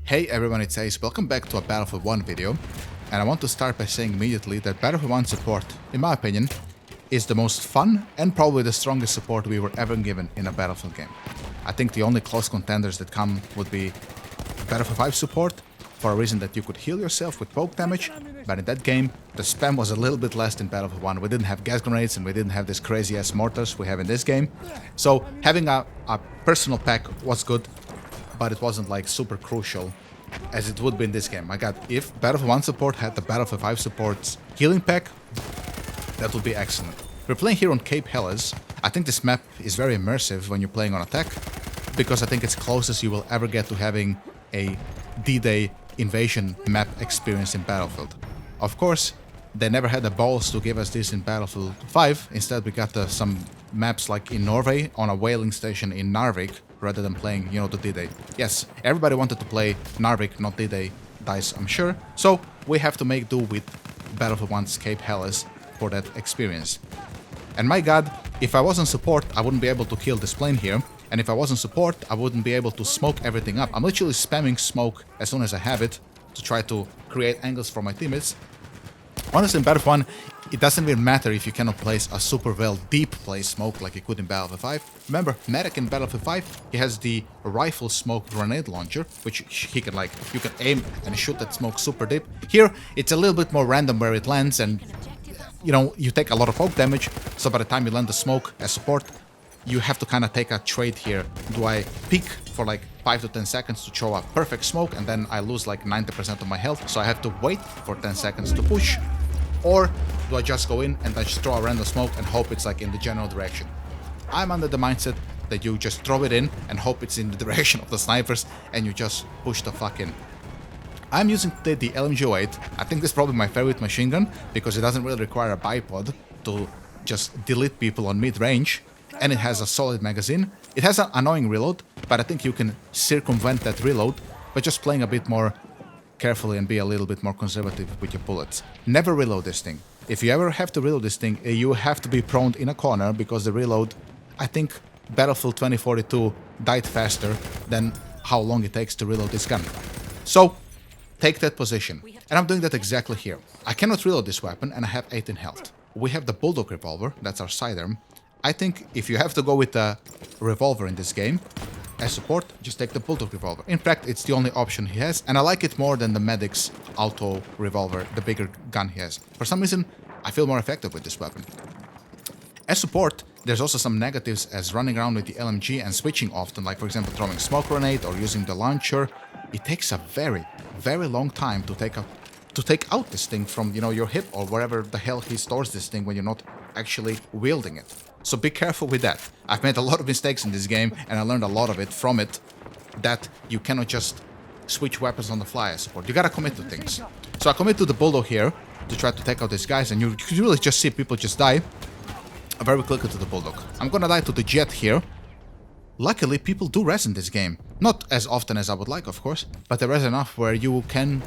Hey everyone, it's Ace. Welcome back to a Battlefield 1 video. And I want to start by saying immediately that Battlefield 1 support, in my opinion, is the most fun and probably the strongest support we were ever given in a Battlefield game. I think the only close contenders that come would be Battlefield 5 support, for a reason that you could heal yourself with poke damage, but in that game, the spam was a little bit less than Battlefield 1. We didn't have gas grenades and we didn't have this crazy-ass mortars we have in this game. So having a personal pack was good, but it wasn't like super crucial as it would be in this game. My god, if Battlefield 1 support had the Battlefield 5 support's healing pack, that would be excellent. We're playing here on Cape Helles. I think this map is very immersive when you're playing on attack, because I think it's closest you will ever get to having a D-Day invasion map experience in Battlefield. Of course, they never had the balls to give us this in Battlefield 5. Instead, we got some maps like in Norway on a whaling station in Narvik, rather than playing, you know, the D-Day. Yes, everybody wanted to play Narvik, not D-Day dice, I'm sure. So we have to make do with Battlefield 1's Cape Helles for that experience. And my god, if I wasn't support, I wouldn't be able to kill this plane here. And if I wasn't support, I wouldn't be able to smoke everything up. I'm literally spamming smoke as soon as I have it to try to create angles for my teammates. Honestly, in Battlefield 1, it doesn't even matter if you cannot place a super well deep play smoke like you could in Battlefield 5. Remember, Medic in Battlefield 5, he has the rifle smoke grenade launcher, which he can like, you can aim and shoot that smoke super deep. Here, it's a little bit more random where it lands and, you know, you take a lot of poke damage, so by the time you land the smoke as support, you have to kind of take a trade here. Do I peek for like 5 to 10 seconds to show a perfect smoke and then I lose like 90% of my health, so I have to wait for 10 seconds to push? Or do I just go in and I just throw a random smoke and hope it's like in the general direction? I'm under the mindset that you just throw it in and hope it's in the direction of the snipers and you just push the fuck in. I'm using today the LMG08. I think this is probably my favorite machine gun because it doesn't really require a bipod to just delete people on mid-range. And it has a solid magazine. It has an annoying reload, but I think you can circumvent that reload by just playing a bit more carefully and be a little bit more conservative with your bullets. Never reload this thing. If you ever have to reload this thing, you have to be prone in a corner because the reload, I think Battlefield 2042 died faster than how long it takes to reload this gun. So, take that position. And I'm doing that exactly here. I cannot reload this weapon and I have 18 health. We have the Bulldog revolver, that's our sidearm. I think if you have to go with a revolver in this game, as support, just take the Bulldog revolver. In fact, it's the only option he has, and I like it more than the Medic's auto revolver, the bigger gun he has. For some reason, I feel more effective with this weapon. As support, there's also some negatives as running around with the LMG and switching often, like for example throwing smoke grenade or using the launcher. It takes a very, very long time to take out this thing from, you know, your hip or wherever the hell he stores this thing when you're not actually wielding it. So be careful with that. I've made a lot of mistakes in this game and I learned a lot of it from it, that you cannot just switch weapons on the fly as support. You gotta commit to things. So I commit to the Bulldog here to try to take out these guys, and you really just see people just die very quickly to the Bulldog. I'm gonna die to the Jet here. Luckily, people do res in this game. Not as often as I would like, of course, but there is enough where you can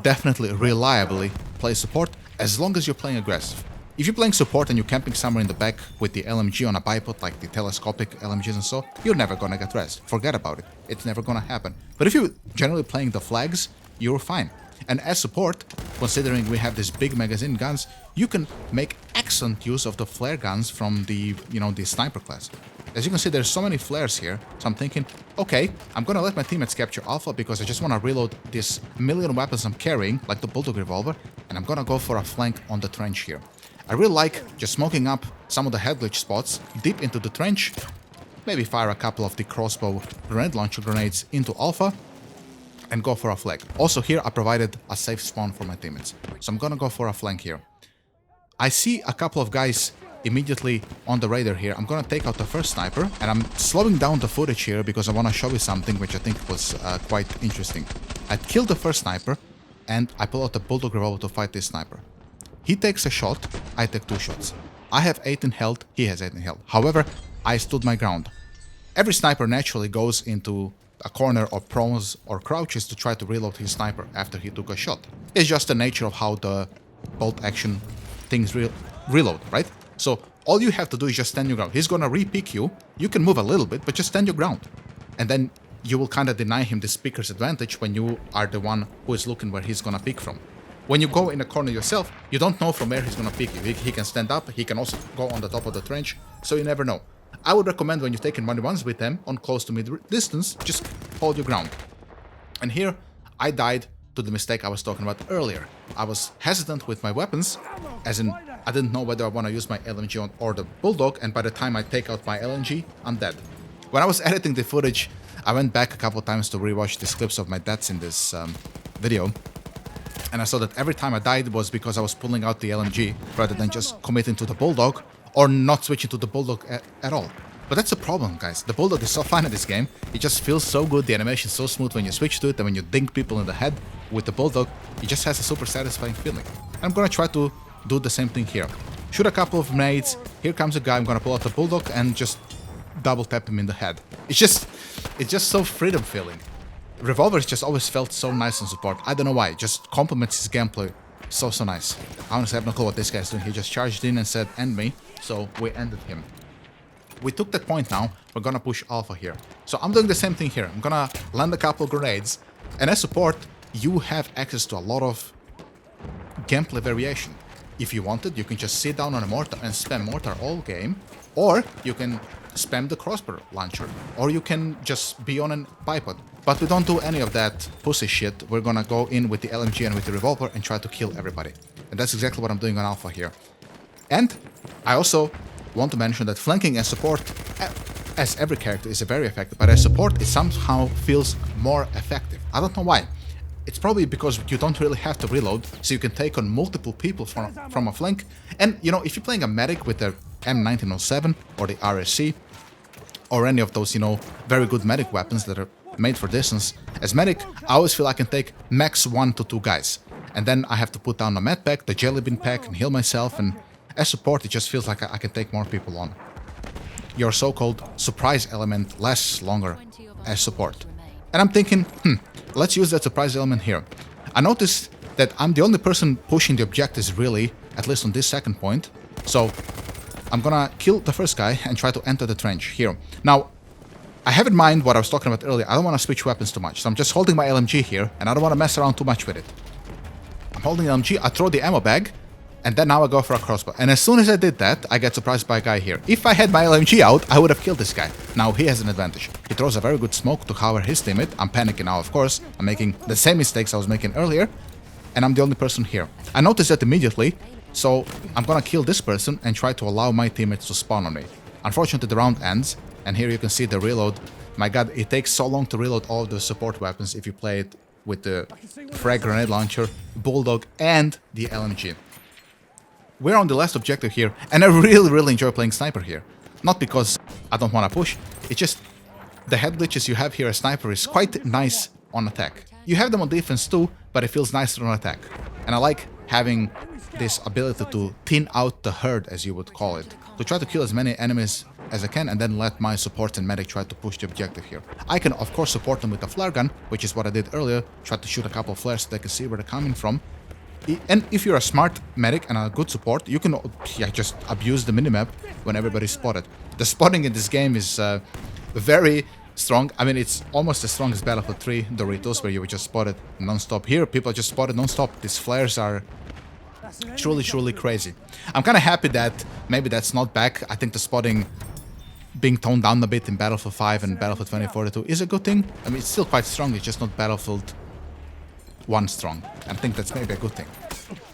definitely reliably play support as long as you're playing aggressive. If you're playing support and you're camping somewhere in the back with the LMG on a bipod, like the telescopic LMGs and so, you're never gonna get res. Forget about it. It's never gonna happen. But if you're generally playing the flags, you're fine. And as support, considering we have these big magazine guns, you can make excellent use of the flare guns from the, you know, the sniper class. As you can see, there's so many flares here, so I'm thinking, okay, I'm gonna let my teammates capture Alpha because I just wanna reload this million weapons I'm carrying, like the Bulldog revolver, and I'm gonna go for a flank on the trench here. I really like just smoking up some of the head glitch spots deep into the trench, maybe fire a couple of the crossbow grenade launcher grenades into Alpha, and go for a flank. Also here I provided a safe spawn for my teammates, so I'm gonna go for a flank here. I see a couple of guys immediately on the radar here. I'm gonna take out the first sniper, and I'm slowing down the footage here because I wanna show you something which I think was quite interesting. I killed the first sniper, and I pull out the Bulldog revolver to fight this sniper. He takes a shot, I take 2 shots. I have 18 health, he has 18 health. However, I stood my ground. Every sniper naturally goes into a corner or prones or crouches to try to reload his sniper after he took a shot. It's just the nature of how the bolt action things reload, right? So all you have to do is just stand your ground. He's gonna re-pick you. You can move a little bit, but just stand your ground. And then you will kind of deny him this picker's advantage when you are the one who is looking where he's gonna pick from. When you go in a corner yourself, you don't know from where he's gonna pick you. He can stand up, he can also go on the top of the trench, so you never know. I would recommend when you've taken 1v1s with them on close to mid distance, just hold your ground. And here, I died to the mistake I was talking about earlier. I was hesitant with my weapons, as in I didn't know whether I want to use my LMG or the Bulldog, and by the time I take out my LMG, I'm dead. When I was editing the footage, I went back a couple of times to rewatch these clips of my deaths in this video, and I saw that every time I died was because I was pulling out the LMG rather than just committing to the Bulldog or not switching to the Bulldog at all. But that's the problem, guys. The Bulldog is so fun in this game. It just feels so good. The animation is so smooth when you switch to it, and when you dink people in the head with the Bulldog, it just has a super satisfying feeling. I'm gonna try to do the same thing here. Shoot a couple of grenades. Here comes a guy. I'm gonna pull out the Bulldog and just double tap him in the head. It's just so freedom feeling. Revolver just always felt so nice in support. I don't know why. It just complements his gameplay so nice. I honestly have no clue what this guy's doing. He just charged in and said, "End me." So we ended him. We took that point now, we're gonna push Alpha here. So I'm doing the same thing here. I'm gonna land a couple grenades, and as support, you have access to a lot of gameplay variation. If you wanted, you can just sit down on a mortar and spam mortar all game, or you can spam the crossbow launcher, or you can just be on a bipod. But we don't do any of that pussy shit. We're gonna go in with the LMG and with the revolver and try to kill everybody. And that's exactly what I'm doing on Alpha here. And I also want to mention that flanking and support, as every character, is very effective, but as support, it somehow feels more effective. I don't know why. It's probably because you don't really have to reload, so you can take on multiple people from a flank. And, you know, if you're playing a medic with the M1907 or the RSC, or any of those, you know, very good medic weapons that are made for distance, as medic, I always feel I can take max 1 to 2 guys. And then I have to put down a med pack, the jelly bean pack, and heal myself, and as support, it just feels like I can take more people on. Your so-called surprise element lasts longer as support. And I'm thinking, let's use that surprise element here. I noticed that I'm the only person pushing the objectives really, at least on this second point. So I'm gonna kill the first guy and try to enter the trench here. Now, I have in mind what I was talking about earlier. I don't want to switch weapons too much. So I'm just holding my LMG here, and I don't want to mess around too much with it. I'm holding LMG, I throw the ammo bag, and then now I go for a crossbow. And as soon as I did that, I get surprised by a guy here. If I had my LMG out, I would have killed this guy. Now he has an advantage. He throws a very good smoke to cover his teammate. I'm panicking now, of course. I'm making the same mistakes I was making earlier. And I'm the only person here. I noticed that immediately, so I'm gonna kill this person and try to allow my teammates to spawn on me. Unfortunately, the round ends, and here you can see the reload. My god, it takes so long to reload all of the support weapons if you play it with the frag grenade launcher, Bulldog, and the LMG. We're on the last objective here, and I really enjoy playing sniper here. Not because I don't want to push, it's just the head glitches you have here as sniper is quite nice on attack. You have them on defense too, but it feels nicer on attack. And I like having this ability to thin out the herd, as you would call it. To try to kill as many enemies as I can, and then let my support and medic try to push the objective here. I can of course support them with a flare gun, which is what I did earlier. Try to shoot a couple of flares so they can see where they're coming from. And if you're a smart medic and a good support, you can just abuse the minimap when everybody's spotted. The spotting in this game is very strong. I mean, it's almost as strong as Battlefield 3 Doritos, where you were just spotted non-stop. Here, people are just spotted non-stop. These flares are truly crazy. I'm kind of happy that maybe that's not back. I think the spotting being toned down a bit in Battlefield 5 and Battlefield 2042 is a good thing. I mean, it's still quite strong. It's just not Battlefield 1 strong. I think that's maybe a good thing.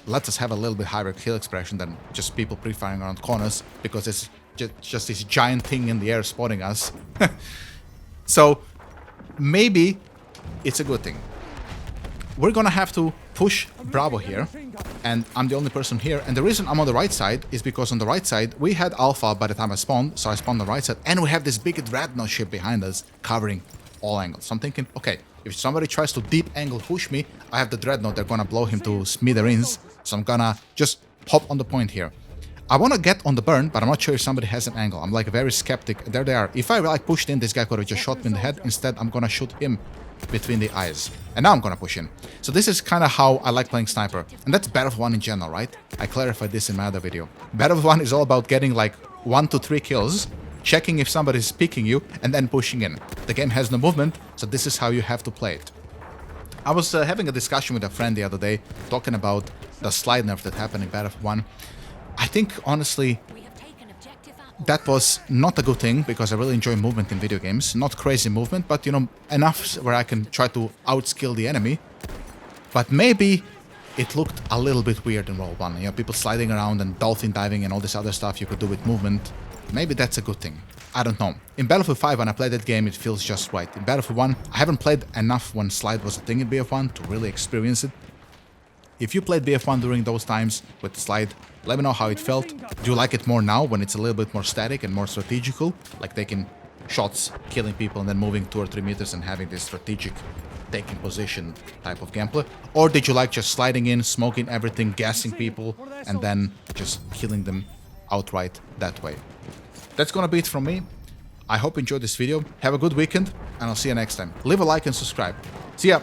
Let us have a little bit higher kill expression than just people pre-firing around corners, because it's just this giant thing in the air spotting us. So maybe it's a good thing. We're gonna have to push Bravo here, and I'm the only person here. And the reason I'm on the right side is because on the right side we had Alpha by the time I spawned, so I spawned on the right side, and we have this big dreadnought ship behind us covering all angles. So I'm thinking, okay, if somebody tries to deep angle push me, I have the dreadnought, they're gonna blow him to smithereens, so I'm gonna just hop on the point here. I want to get on the burn, but I'm not sure if somebody has an angle. I'm like very skeptic. There they are. If I like pushed in, this guy could have just shot me in the head. Instead, I'm gonna shoot him between the eyes. And now I'm gonna push in. So this is kind of how I like playing sniper. And that's Battlefield 1 in general, right? I clarified this in my other video. Battlefield 1 is all about getting like 1 to 3 kills checking if somebody's peeking you, and then pushing in. The game has no movement, so this is how you have to play it. I was having a discussion with a friend the other day, talking about the slide nerf that happened in Battlefield 1. I think, honestly, that was not a good thing, because I really enjoy movement in video games. Not crazy movement, but, you know, enough where I can try to outskill the enemy. But maybe it looked a little bit weird in World 1. You know, people sliding around and dolphin diving and all this other stuff you could do with movement. Maybe that's a good thing. I don't know. In Battlefield 5, when I play that game, it feels just right. In Battlefield 1, I haven't played enough when slide was a thing in BF1 to really experience it. If you played BF1 during those times with slide, let me know how it felt. Do you like it more now when it's a little bit more static and more strategical? Like taking shots, killing people, and then moving 2 or 3 meters and having this strategic taking position type of gameplay? Or did you like just sliding in, smoking everything, gassing people, and then just killing them outright that way? That's gonna be it from me. I hope you enjoyed this video. Have a good weekend, and I'll see you next time. Leave a like and subscribe. See ya!